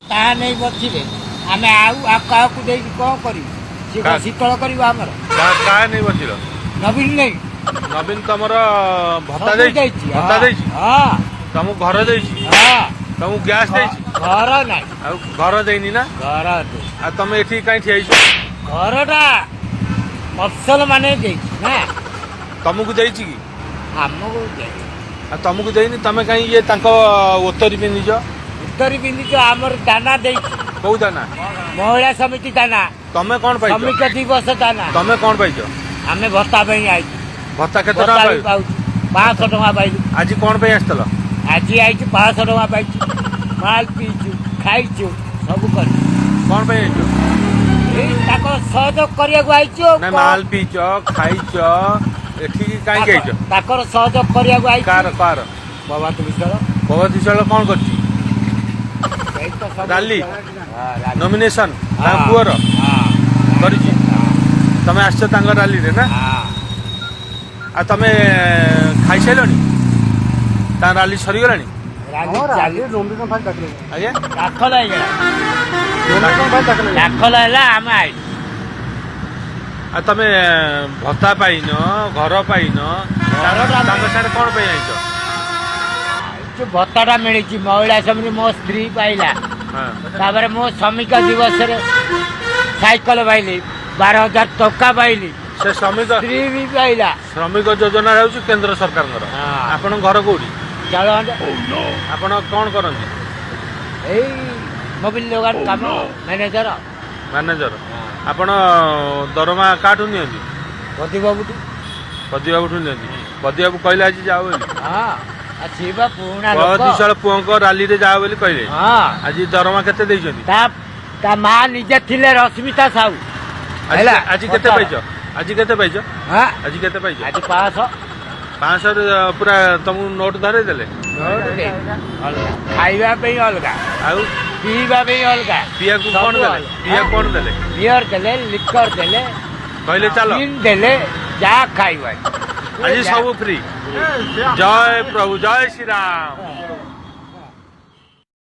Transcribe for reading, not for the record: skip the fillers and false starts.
ତା ନେଇ ବସିଲେ ଆମେ ଆଉ କାହାକୁ ଦେଇକି କ'ଣ କରିବୁ? ସିଏ ଶୀତଳ କରିବ ଆମର। କାହା ନେଇ ବସିଲ? ନବୀନ ନେଇ। ନବୀନ ତମର ଭତ୍ତା ଦେଇଛି? ଭତ୍ତା ଦେଇଛି? ହଁ। ତମକୁ ଘର ଦେଇଛି? ହଁ। ତମକୁ ଗ୍ୟାସ୍ ଦେଇଛି? ଘର ନାହିଁ। ଆଉ ଘର ଦେଇନି ନା? ଘର ଆଉ ତମେ ଏଠି କାହିଁ ଠିଆ ହେଇଛ? ଘରଟା ମଫସଲ ମାନେ ଦେଇଛି ନା। ତମକୁ ଦେଇଛି କି? ଆମକୁ ଦେଇଛି। ଆଉ ତମକୁ ଦେଇନି ତମେ କାହିଁ ଇଏ ତାଙ୍କ ଓତରି ପିନ୍ଧିଛ? ଉତ୍ତରୀ ପିନ୍ଧିଛ ଆମର ଦାନା ଦେଇଛି। କୋଉ ଦାନା? ମହିଳା ସମିତି ଦାନା। ତମେ କ'ଣ ପାଇଛ? ଶ୍ରମିକ ଦିବସ ଦାନା। ତମେ କ'ଣ ପାଇଛ? ଆମେ ଭତ୍ତା ପାଇଁ ଆଇଛୁ। ଭତ୍ତା କେତେ ଟଙ୍କା ପାଇଛ? ପାଉଛୁ 500 ଟଙ୍କା ପାଇଛୁ। ଆଜି କ'ଣ ପାଇଁ ଆସିଥିଲ? ଆଜି ଆଇଛୁ 500 ଟଙ୍କା ପାଇଛୁ। ମାଲ ପିଇଛୁ, ଖାଇଛୁ, ସବୁ କରିଛୁ। କ'ଣ ପାଇଁ ଆଇଛ? ଏଇ ତାଙ୍କ ସହଯୋଗ କରିବାକୁ ଆଇଛୁ। ନା ମାଲ ପିଇଛ, ଖାଇଛ, ଏଠିକି କାହିଁକି ଆଇଛ? ତାଙ୍କର ସହଯୋଗ କରିବାକୁ ଆଇଛୁ। କାହାର? ପ୍ରଭାତ ବିଶ୍ୱାଳ। ପ୍ରଭାତ ବିଶ୍ୱାଳ କ'ଣ କରିଛି? ରାଲି ନମିନେସନ ତାଙ୍କ ପୁଅର କରିଛି। ତମେ ଆସିଛ ତାଙ୍କ ରାଲିରେ ନା? ଆଉ ତମେ ଖାଇସାରିଲଣି? ତାଙ୍କ ରାଲି ସରିଗଲାଣି? ଆଜ୍ଞା ଦାଖଲ ହେଲା ଆମେ ଆଇଲୁ। ଆଉ ତମେ ଭତ୍ତା ପାଇନ, ଘର ପାଇନ, ତାଙ୍କ ସାଙ୍ଗରେ କ'ଣ ପାଇଁ ଆଇଛ? ଭତ୍ତାଟା ମିଳିଛି। ମହିଳା ସମିତି ମୋ ସ୍ତ୍ରୀ ପାଇଲା। ତାପରେ ମୋ ଶ୍ରମିକ ଦିବସରେ ସାଇକେଲ ପାଇଲି, 12,000 ଟଙ୍କା ପାଇଲି। ସେ ଶ୍ରମିକ ସ୍ତ୍ରୀ ବି ପାଇଲା। ଶ୍ରମିକ ଯୋଜନା ହେଉଛି କେନ୍ଦ୍ର ସରକାରଙ୍କର। ଆପଣଙ୍କ ଘର କୋଉଠି? ଆପଣ କ'ଣ କରନ୍ତି? ଏଇ ମୋବିଲ ଦୋକାନ କାମ ମ୍ୟାନେଜର। ଆପଣ ଦରମା କାହାଠୁ ନିଅନ୍ତି? ପଦିବାବୁଠୁ ନିଅନ୍ତି। ପଦିବାବୁ କହିଲେ ଆଜି ଯାଅ ବୋଲି? ପ୍ରଭାତ ପୁଅଙ୍କ ରାଲିରେ ଯାଅ ବୋଲି କହିଲେ। ଆଜି ଦରମା କେତେ ଦେଇଛନ୍ତି? ତା ମା ନିଜେ ଥିଲେ ରଶ୍ମିତା ସାହୁ। ଆଜି କେତେ ପାଇଛ? ଆଜି କେତେ ପାଇଛ? 500 ପୁରା ତମକୁ ନୋଟ ଧରେଇ ଦେଲେ? ଖାଇବା ପାଇଁ ଅଲଗା, ଆଉ ପିଇବା ପାଇଁ ଅଲଗା। ପିଇବାକୁ କ'ଣ ଦେଲେ? ବିୟର ଦେଲେ, ଲିକର ଦେଲେ, କହିଲେ ଚାଲ ଦେଲେ, ଯାହା ଖାଇବା ଆଜି ସବୁ ଫ୍ରି। ଜୟ ପ୍ରଭୁ, ଜୟ ଶ୍ରୀରାମ।